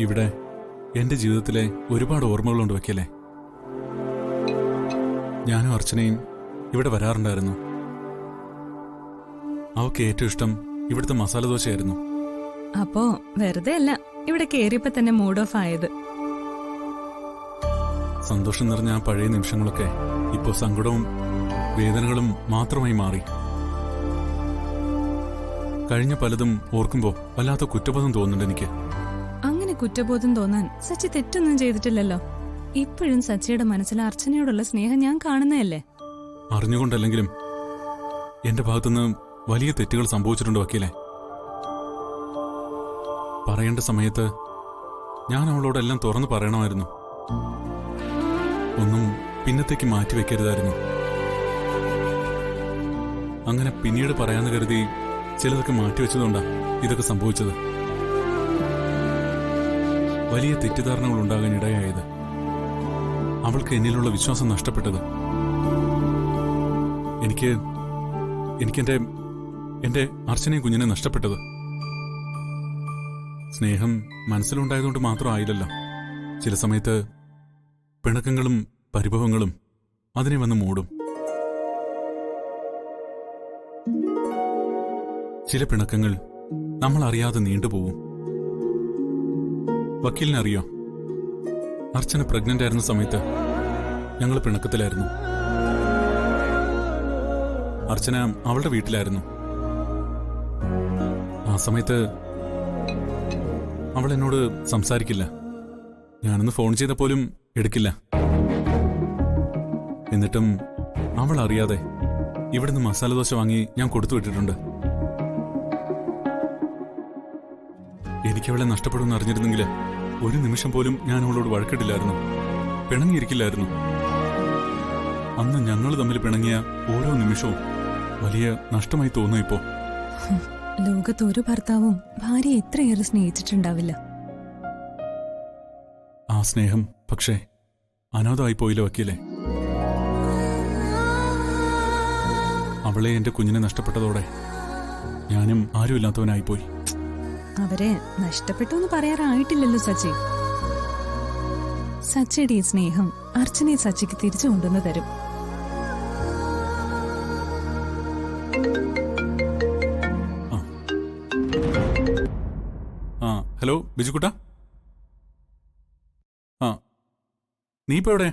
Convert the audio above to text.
ഇവിടെ എന്റെ ജീവിതത്തിലെ ഒരുപാട് ഓർമ്മകളുണ്ട് വയ്ക്കലേ. ഞാനും അർച്ചനയും ഇവിടെ വരാറുണ്ടായിരുന്നു. അവൾക്ക് ഏറ്റവും ഇഷ്ടം ഇവിടുത്തെ മസാല ദോശയായിരുന്നു. അപ്പോ വെറുതെ അല്ല ഇവിടെ കേറിയപ്പോ തന്നെ മൂഡ് ഓഫ് ആയത്. സന്തോഷം നിറഞ്ഞ ആ പഴയ നിമിഷങ്ങളൊക്കെ ഇപ്പോ സങ്കടവും വേദനകളും മാത്രമായി മാറി. കഴിഞ്ഞ പലതും ഓർക്കുമ്പോ വല്ലാത്ത കുറ്റബോധം തോന്നുന്നുണ്ട് എനിക്ക്. അങ്ങനെ കുറ്റബോധം തോന്നാൻ സച്ചി തെറ്റൊന്നും ചെയ്തിട്ടില്ലല്ലോ. ഇപ്പോഴും സച്ചിയുടെ മനസ്സിൽ അർച്ചനയോടുള്ള സ്നേഹം ഞാൻ കാണുന്നതല്ലേ. അറിഞ്ഞുകൊണ്ടല്ലെങ്കിലും എന്റെ ഭാഗത്തുനിന്ന് വലിയ തെറ്റുകൾ സംഭവിച്ചിട്ടുണ്ട് വക്കീലെ. പറയേണ്ട സമയത്ത് ഞാൻ അവളോടെല്ലാം തുറന്നു പറയണമായിരുന്നു. ഒന്നും പിന്നത്തേക്ക് മാറ്റിവെക്കരുതായിരുന്നു. അങ്ങനെ പിന്നീട് പറയാന്ന് കരുതി ചിലതൊക്കെ മാറ്റിവെച്ചതുകൊണ്ടാ ഇതൊക്കെ സംഭവിച്ചത്. വലിയ തെറ്റിദ്ധാരണകൾ ഉണ്ടാകാൻ ഇടയായത്. അവൾക്ക് എന്നിലുള്ള വിശ്വാസം നഷ്ടപ്പെട്ടത്. എനിക്ക് എന്റെ അർച്ചനയും കുഞ്ഞിനെ നഷ്ടപ്പെട്ടത്. സ്നേഹം മനസ്സിലുണ്ടായതുകൊണ്ട് മാത്രമായില്ലല്ലോ. ചില സമയത്ത് പിണക്കങ്ങളും പരിഭവങ്ങളും അതിനെ വന്ന് മൂടും. ചില പിണക്കങ്ങൾ നമ്മൾ അറിയാതെ നീണ്ടുപോകും. വക്കീലിനറിയോ, അർച്ചന പ്രഗ്നന്റ് ആയിരുന്ന സമയത്ത് ഞങ്ങൾ പിണക്കത്തിലായിരുന്നു. അർച്ചന അവളുടെ വീട്ടിലായിരുന്നു. ആ സമയത്ത് അവൾ എന്നോട് സംസാരിക്കില്ല. ഞാനൊന്ന് ഫോൺ ചെയ്ത പോലും എടുക്കില്ല. എന്നിട്ടും അവൾ അറിയാതെ ഇവിടുന്ന് മസാല ദോശ വാങ്ങി ഞാൻ കൊടുത്തു വിട്ടിട്ടുണ്ട്. എനിക്കവളെ നഷ്ടപ്പെടുമെന്ന് അറിഞ്ഞിരുന്നെങ്കിൽ ഒരു നിമിഷം പോലും ഞാൻ അവളോട് വഴക്കിട്ടില്ലായിരുന്നു, പിണങ്ങിയിരിക്കില്ലായിരുന്നു. അന്ന് ഞങ്ങൾ തമ്മിൽ പിണങ്ങിയ ഓരോ നിമിഷവും വലിയ നഷ്ടമായി തോന്നുന്നു ഇപ്പോ. ലോകത്ത് ഒരു ഭർത്താവും ഭാര്യയെ ഇത്രയേറെ സ്നേഹിച്ചിട്ടുണ്ടാവില്ല. ആ സ്നേഹം പക്ഷേ അനാഥമായി പോയില്ല വക്കീലെ. അവളെ എന്റെ കുഞ്ഞിനെ നഷ്ടപ്പെട്ടതോടെ ഞാനും ആരുമില്ലാത്തവനായിപ്പോയി. അവരെ നഷ്ടപ്പെട്ടു എന്ന് പറയാറായിട്ടില്ലല്ലോ സച്ചി. സച്ചിയുടെ ഈ സ്നേഹം അർച്ചനയെ സച്ചിക്ക് തിരിച്ചു കൊണ്ടുവന്ന് തരും. ഹലോ ബിജുക്കുട്ട. നീ ഇപ്പോ എവിടെ?